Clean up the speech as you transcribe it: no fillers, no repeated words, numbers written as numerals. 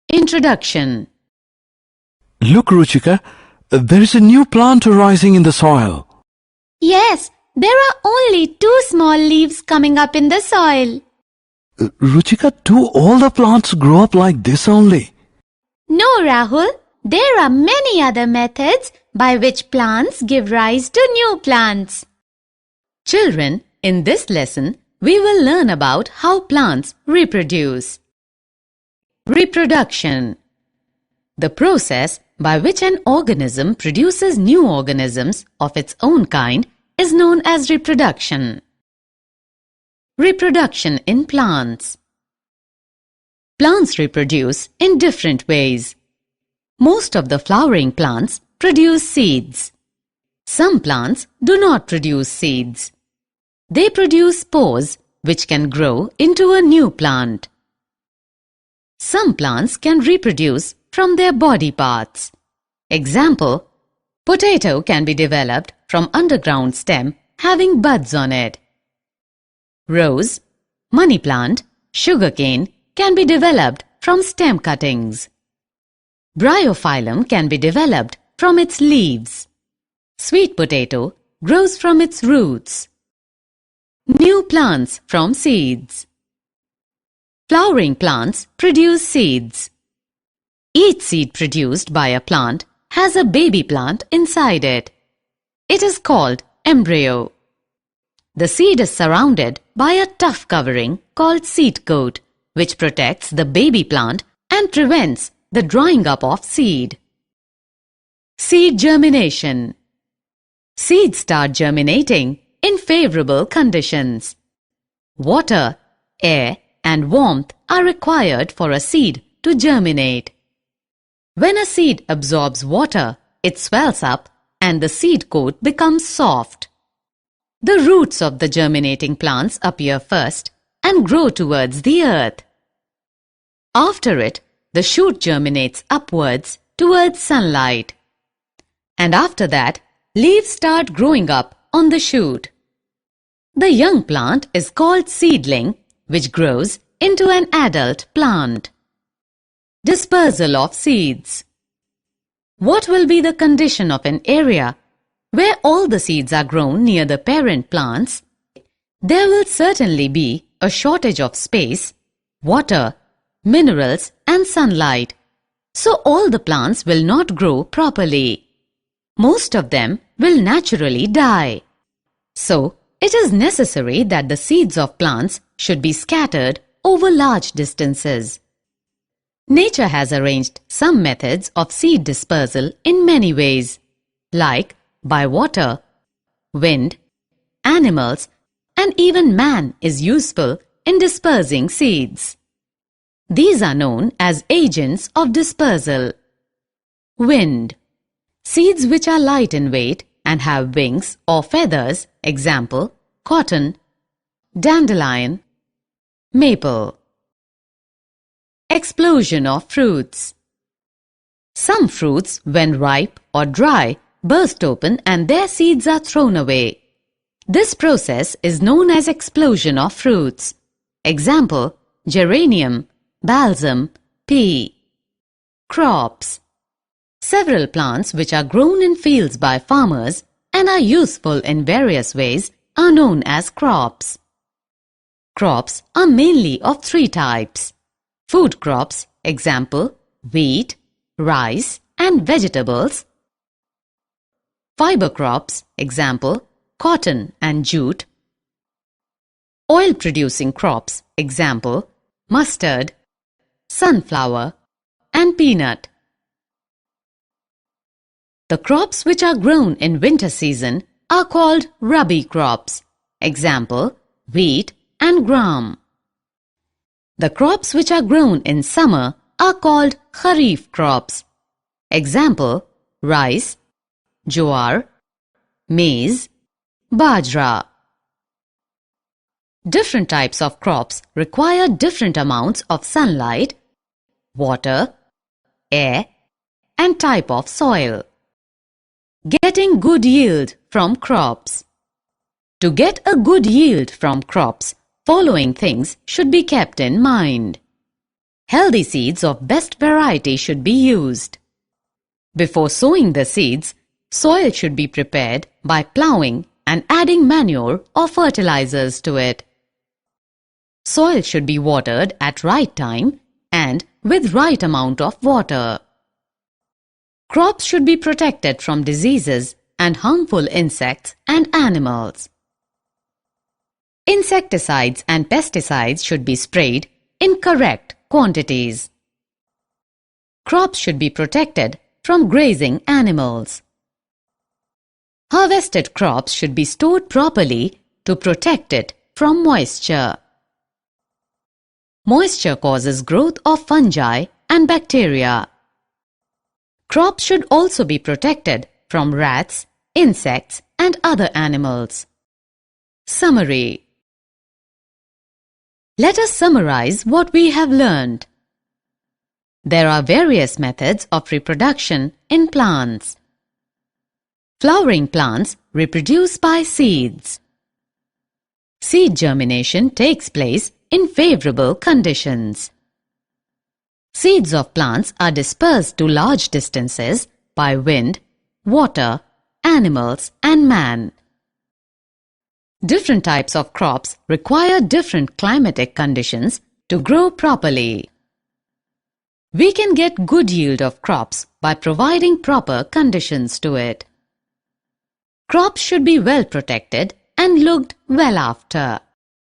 Introduction. Look, Ruchika, there is a new plant arising in the soil. Yes, there are only 2 small leaves coming up in the soil. Ruchika, do all the plants grow up like this only? No, Rahul, there are many other methods by which plants give rise to new plants. Children, in this lesson, we will learn about how plants reproduce. Reproduction. The process by which an organism produces new organisms of its own kind is known as reproduction. Reproduction in plants. Plants reproduce in different ways. Most of the flowering plants produce seeds. Some plants do not produce seeds. They produce spores which can grow into a new plant. Some plants can reproduce from their body parts. Example, potato can be developed from underground stem having buds on it. Rose, money plant, sugarcane can be developed from stem cuttings. Bryophyllum can be developed from its leaves. Sweet potato grows from its roots. New plants from seeds. Flowering plants produce seeds. Each seed produced by a plant has a baby plant inside it. It is called embryo. The seed is surrounded by a tough covering called seed coat, which protects the baby plant and prevents the drying up of seed. Seed germination. Seeds start germinating in favorable conditions. Water, air, and warmth are required for a seed to germinate. When a seed absorbs water, it swells up and the seed coat becomes soft. The roots of the germinating plants appear first and grow towards the earth. After it, the shoot germinates upwards towards sunlight. And after that, leaves start growing up on the shoot. The young plant is called seedling, which grows into an adult plant. Dispersal of seeds. What will be the condition of an area where all the seeds are grown near the parent plants? There will certainly be a shortage of space, water, minerals and sunlight. So all the plants will not grow properly. Most of them will naturally die. So it is necessary that the seeds of plants should be scattered over large distances. Nature has arranged some methods of seed dispersal in many ways, like by water, wind, animals, and even man is useful in dispersing seeds. These are known as agents of dispersal. Wind. Seeds which are light in weight and have wings or feathers, example, cotton, dandelion, maple. Explosion of fruits. Some fruits, when ripe or dry, burst open and their seeds are thrown away. This process is known as explosion of fruits. Example, geranium, balsam, pea. Crops. Several plants which are grown in fields by farmers and are useful in various ways are known as crops. Crops are mainly of 3 types. Food crops, example, wheat, rice and vegetables. Fiber crops, example, cotton and jute. Oil-producing crops, example, mustard, sunflower and peanut. The crops which are grown in winter season are called rabi crops, example, wheat and gram. The crops which are grown in summer are called kharif crops, example, rice, jowar, maize, bajra. Different types of crops require different amounts of sunlight, water, air, and type of soil. Getting good yield from crops. To get a good yield from crops, following things should be kept in mind. Healthy seeds of best variety should be used. Before sowing the seeds, soil should be prepared by plowing and adding manure or fertilizers to it. Soil should be watered at right time and with right amount of water. Crops should be protected from diseases and harmful insects and animals. Insecticides and pesticides should be sprayed in correct quantities. Crops should be protected from grazing animals. Harvested crops should be stored properly to protect it from moisture. Moisture causes growth of fungi and bacteria. Crops should also be protected from rats, insects, and other animals. Summary. Let us summarize what we have learned. There are various methods of reproduction in plants. Flowering plants reproduce by seeds. Seed germination takes place in favorable conditions. Seeds of plants are dispersed to large distances by wind, water, animals, and man. Different types of crops require different climatic conditions to grow properly. We can get good yield of crops by providing proper conditions to it. Crops should be well protected and looked well after.